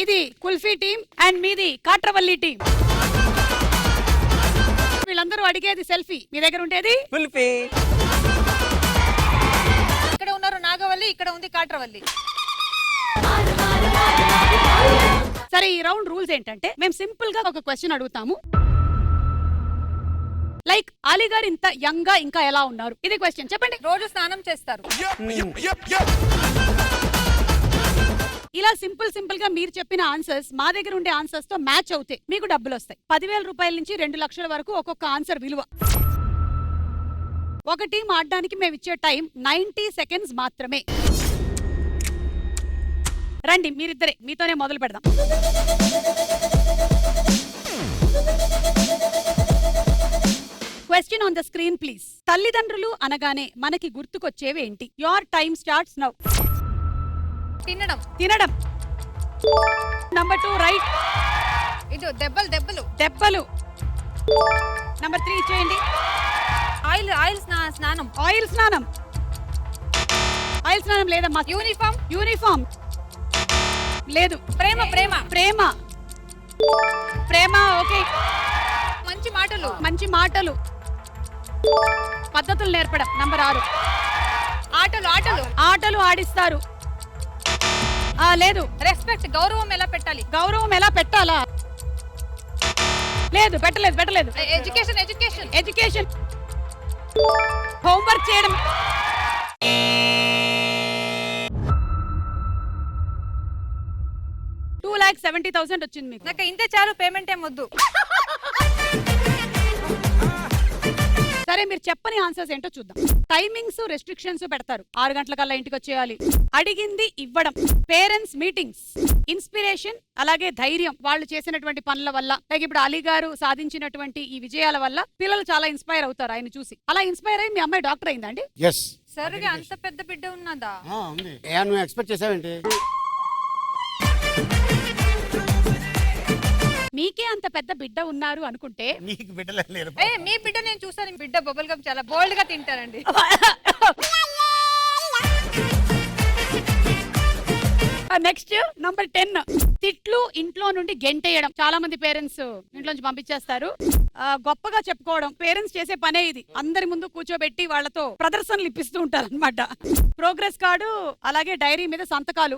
మీది kulfi team and మీది కాట్రవల్లి team. వీళ్ళందరూ అడిగేది సెల్ఫీ, మీ దగ్గర ఉండేది కుల్ఫీ. ఇక్కడ ఉన్నారు నాగవల్లి, ఇక్కడ ఉంది కాట్రవల్లి. సరే, ఈ రౌండ్ రూల్స్ ఏంటంటే మేము సింపుల్ గా ఒక క్వశ్చన్ అడుగుతాము. లైక్ అలీ గారు ఇంత యంగ్ గా ఇంకా ఎలా ఉన్నారు, ఇది క్వశ్చన్. చెప్పండి. రోజు స్నానం చేస్తారు. ఇలా సింపుల్ గా మీరు చెప్పిన ఆన్సర్స్ మా దగ్గర ఉండే ఆన్సర్స్ తో మ్యాచ్ అవుతాయి, మీకు డబ్బులు వస్తాయి. 10,000 రూపాయల నుంచి 2 లక్షల వరకు ఒక్కొక్క ఆన్సర్ విలువ. ఒక టీం ఆడడానికి మేము ఇచ్చే టైం 90 సెకండ్స్ మాత్రమే. రండి మీరిద్దరే, మీతోనే మొదలు పెడదాం. Question on the screen please. తల్లిదండ్రులు అనగానే మనకి గుర్తుకొచ్చేవి ఏంటి? Your time starts now. తినడం. తినడం. Number 2 right. ఇది దెబ్బలు దెబ్బలు దెబ్బలు. నంబర్ 3 చేయండి. ఆయిల్ ఆయిల్ స్నానం. ఆయిల్ స్నానం. ఆయిల్ స్నానం లేదమ్మా. యూనిఫామ్. యూనిఫామ్ లేదు. ప్రేమ ప్రేమ ప్రేమ. ప్రేమ ఓకే. మంచి మాటలు. మంచి మాటలు. పద్ధతులు నేర్పడం. నంబర్ 6 ఆటలు ఆటలు ఆటలు ఆడిస్తారు. లేదు. రెస్పెక్ట్, గౌరవం ఎలా పెట్టాలి? గౌరవం ఎలా పెట్టాలా? లేదు, పెట్టలేదు పెట్టలేదు. Education education education. హోంవర్క్ చేయడం. $2,70,000 వచ్చింది మీకు. నాకు ఇంతే చాలు, పేమెంట్ ఏం వద్దు. సరే, మీరు చెప్పని ఆన్సర్స్ ఏంటో చూద్దాం. టైమింగ్స్ రెస్ట్రిక్షన్స్ పెడతారు. 6 గంటలకల్లా ఇంటికి వచ్చేయాలి. అడిగింది ఇవ్వడం. Parents meetings. ఇన్స్పిరేషన్, అలాగే ధైర్యం. వాళ్ళు చేసినటువంటి పనుల వల్ల, లైక్ ఇప్పుడు అలీ గారు సాధించినటువంటి ఈ విజయాల వల్ల పిల్లలు చాలా ఇన్స్పైర్ అవుతారు ఆయన చూసి. అలా ఇన్స్పైర్ అయ్యి మీ అమ్మాయి డాక్టర్ అయిందండి. సరిగా అంత పెద్ద బిడ్డ ఉన్నదా? నువ్వు ఎక్స్పెక్ట్ చేసావేంటి? మీకే అంత పెద్ద బిడ్డ ఉన్నారు అనుకుంటే నీకు బిడ్డలే లేరు. మీ బిడ్డ నేను చూసాను. బిడ్డ బబుల్ గమ్ చాలా బోల్డ్ గా తింటారండి. నెక్స్ట్ నంబర్ 10 తిట్లు, ఇంట్లో నుండి గెంటేయడం. చాలా మంది పేరెంట్స్ ఇంట్లోంచి పంపించేస్తారు. గొప్పగా చెప్పుకోవడం. పేరెంట్స్ చేసే పనే ఇది. అందరి ముందు కూర్చోబెట్టి వాళ్ళతో ప్రదర్శనలు ఇప్పిస్తూ ఉంటారు అనమాట. ప్రోగ్రెస్ కార్డు, అలాగే డైరీ మీద సంతకాలు.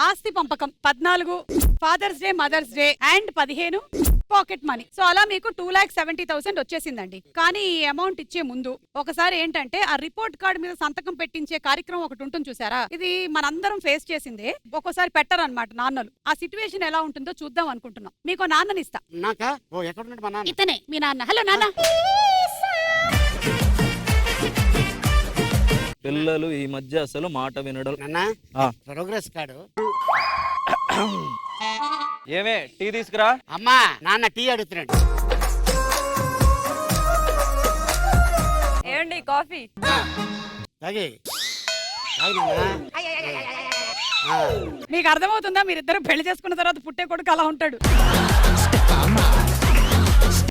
ఆస్తి పంపకం. 14 father's day, mother's day and 15 pocket money. So అలా మీకు 2,70,000 వచ్చేసిందండి. కానీ ఈ అమౌంట్ ఇచ్చే ముందు ఒకసారి ఏంటంటే ఆ రిపోర్ట్ కార్డు మీద సంతకం పెట్టించే కార్యక్రమం ఒకటి ఉంటుంది చూసారా? ఇది మనందరం ఫేస్ చేసిందే. ఒక్కోసారి పెట్టరు అనమాట నాన్నలు. ఆ సిచ్యువేషన్ ఎలా ఉంటుందో చూద్దాం అనుకుంటున్నాం. మీకు నాన్నని ఇస్తా. ఇతనే మీ నాన్న. హలో నాన్న. పిల్లలు ఈ మధ్య అసలు మాట వినడం. Progress card. ఏమే టీ తీసుకురా. అమ్మా, నాన్న టీ అడుగుతున్నాడు. ఏమండి కాఫీ? మీకు అర్థమవుతుందా? మీరిద్దరు పెళ్లి చేసుకున్న తర్వాత పుట్టే కొడుకు అలా ఉంటాడు.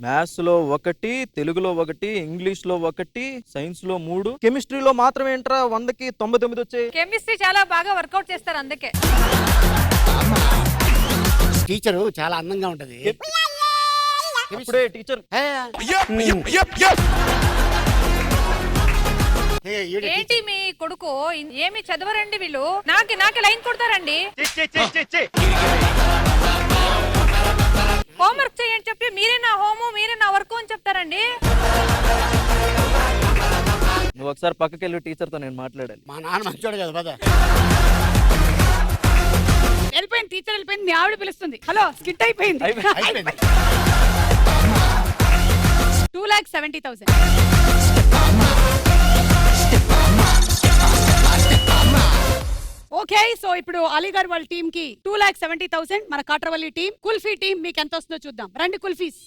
మ్యాథ్స్ లో 1, తెలుగులో 1, ఇంగ్లీష్ లో 1, సైన్స్ లో 3, కెమిస్ట్రీలో మాత్రం ఏంట్రా 100కి 99 వచ్చాయి. కెమిస్ట్రీ చాలా బాగా వర్కౌట్ చేస్తారు అందుకే. టీచరు చాలా అందంగా ఉంటది. ఇప్పుడే టీచర్. ఏంటి మీ కొడుకు ఏమి చదవరండి వీళ్ళు? నాకే లైన్ కొడతారండి. హోంవర్క్ చేయండి చెప్పి మీరే నా హోము, మీరే నా వర్క్ అని చెప్తారండి. నువ్వు ఒకసారి పక్కకి వెళ్ళి టీచర్ తో నేను మాట్లాడాలి. మా నాన్న మంచోడు కదా పద. వెళ్ళిపోయింది టీచర్, వెళ్ళిపోయింది. మీ ఆవిడ పిలుస్తుంది. హలో, స్కిట్ అయిపోయింది. 2,70,000. ఓకే, సో ఇప్పుడు అలీగర్ వాళ్ళ టీమ్ కి 2,70,000. మన కాట్రవల్లి టీం, కుల్ఫీ టీం మీకు ఎంత వస్తుందో చూద్దాం. రండి కుల్ఫీస్.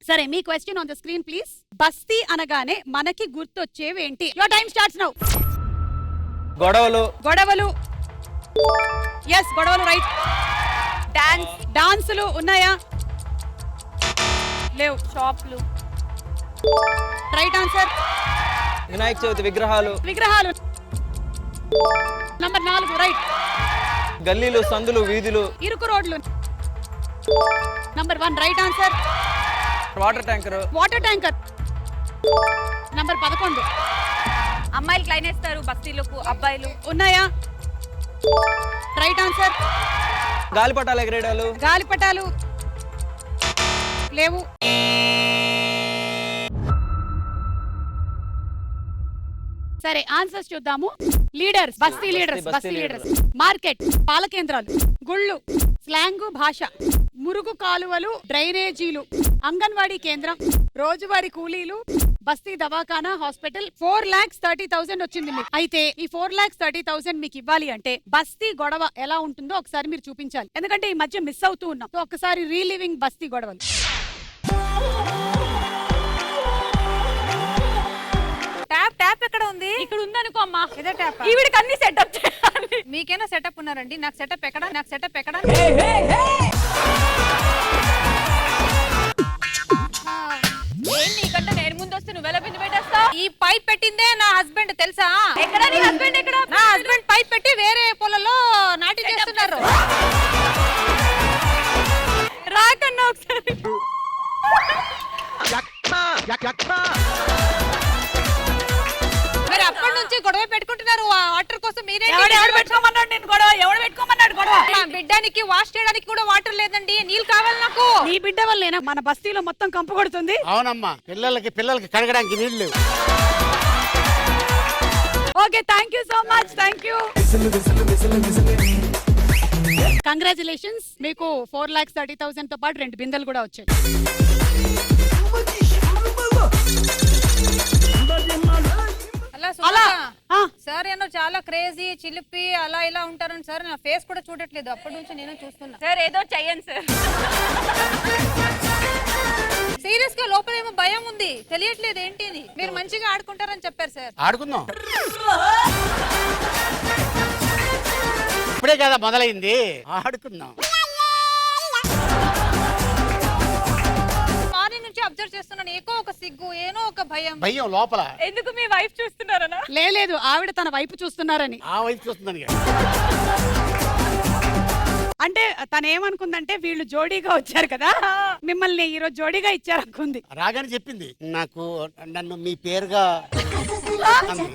సరే, మీ question on the screen please. బస్తీ అనగానే మనకి గుర్తొచ్చేవి ఏంటి? Your time starts now. గొడవలు. గొడవలు. ఎస్, గొడవలు రైట్. డాన్స్. డాన్సులు ఉన్నాయా? లేవు. షాప్లు. Right answer. వినాయక చవితి విగ్రహాలు. విగ్రహాలు. Number 4 right. గల్లీలు, సందులు, వీధులు. ఇరుకు రోడ్లు. Number 1 right answer. Water tanker. Water tanker. Number 11 అమ్మాయిలు క్లైన్ వేస్తారు బస్తీలకు, అబ్బాయిలు. ఉన్నాయా? Right answer. గాలిపటాలు ఎగరేయడాలు. గాలిపటాలు లేవు. సరే ఆన్సర్స్ చూద్దాము. లీడర్స్, బస్తీ లీడర్స్, బస్తీ లీడర్స్. మార్కెట్, పాల కేంద్రాలు, గుళ్ళు, స్లాంగు భాష, మురుగు కాలువలు, డ్రైనేజీలు, అంగన్వాడీ కేంద్రం, రోజువారీ కూలీలు, బస్తీ దవాఖానా, హాస్పిటల్. 4,30,000 వచ్చింది మీకు. అయితే ఈ 4,30,000 మీకు ఇవ్వాలి అంటే బస్తీ గొడవ ఎలా ఉంటుందో ఒకసారి మీరు చూపించాలి. ఎందుకంటే ఈ మధ్య మిస్ అవుతూ ఉన్నాం. సో ఒకసారి రీలివింగ్ బస్తీ గొడవలు. ట్యాప్ ట్యాప్ ఎక్కడ ఉంది? ఇక్కడ ఉందనుకో అమ్మా. ఇదే ట్యాప్. ఈవిడికి అన్ని సెటప్ చేయాలి. మీకేనా సెటప్ ఉన్నారండి? నాకు సెటప్ ఎక్కడ? నాకు సెటప్ ఎక్కడ? నీకంటే నేను ముందు వస్తే నువ్వు ఎలా బిందు పెట్టేస్తావు? ఈ పైప్ పెట్టిందే నా హస్బెండ్ తెలుసా? ఎక్కడ నీ హస్బెండ్ ఎక్కడ? నా హస్బెండ్ పైప్ పెట్టి వేరే పొలంలో నాటి చేస్తున్నారు. రాకన్నా ఒకసారి. మరి అప్పటి నుంచి గొడవ పెట్టుకుంటున్నారు వాటర్ కోసం. మీరే ఎవడు పెట్టుకోమన్నాడు నేను గొడవ? ఎవడు పెట్టుకోమన్నాడు గొడవ? మా బిడ్డానికి వాష్ చేయడానికి కూడా వాటర్ లేదండి. నీళ్ళు కావాలి నాకు. నీ బిడ్డ వల్లేనా మన బస్తీలో మొత్తం కంపు కొడుతుంది? అవునమ్మా, పిల్లలకి కడగడానికి నీళ్లు లేవు. Okay, thank you so much. Thank you. Congratulations, మీకు 4,30,000 తో పాటు 2 బిందెలు కూడా వచ్చాయి. అలా ఆ, సార్ ఏమో చాలా క్రేజీ చిలిపి అలా ఇలా ఉంటారని సార్ నా ఫేస్ కూడా చూడట్లేదు. అప్పటి నుంచి నేను చూస్తున్నా. సార్ ఏదో చెయ్యండి సార్. సీరియస్ గా లోపల ఏమో భయం ఉంది, తెలియట్లేదు ఏంటి అని. మీరు మంచిగా ఆడుకుంటారని చెప్పారు సార్. ఆడుకుందాం. ఇప్పుడే కదా మొదలైంది, ఆడుకుందాం. మార్నింగ్ నుంచి అబ్జర్వ్ చేస్తున్నాను. ఏకో ఒక సిగ్గు, ఏనో ఒక భయం. భయం లోపల. ఎందుకు మీ వైఫ్ చూస్తున్నారనా? లేదు, ఆవిడ తన వైపు చూస్తున్నారని. ఆ వైపు చూస్తుందని. అంటే తను ఏమనుకుందంటే వీళ్ళు జోడీగా వచ్చారు కదా, మిమ్మల్ని ఈ రోజు జోడీగా ఇచ్చారు అనుకుంది. రాగానే చెప్పింది నాకు, నన్ను మీ పేరుగా అంది.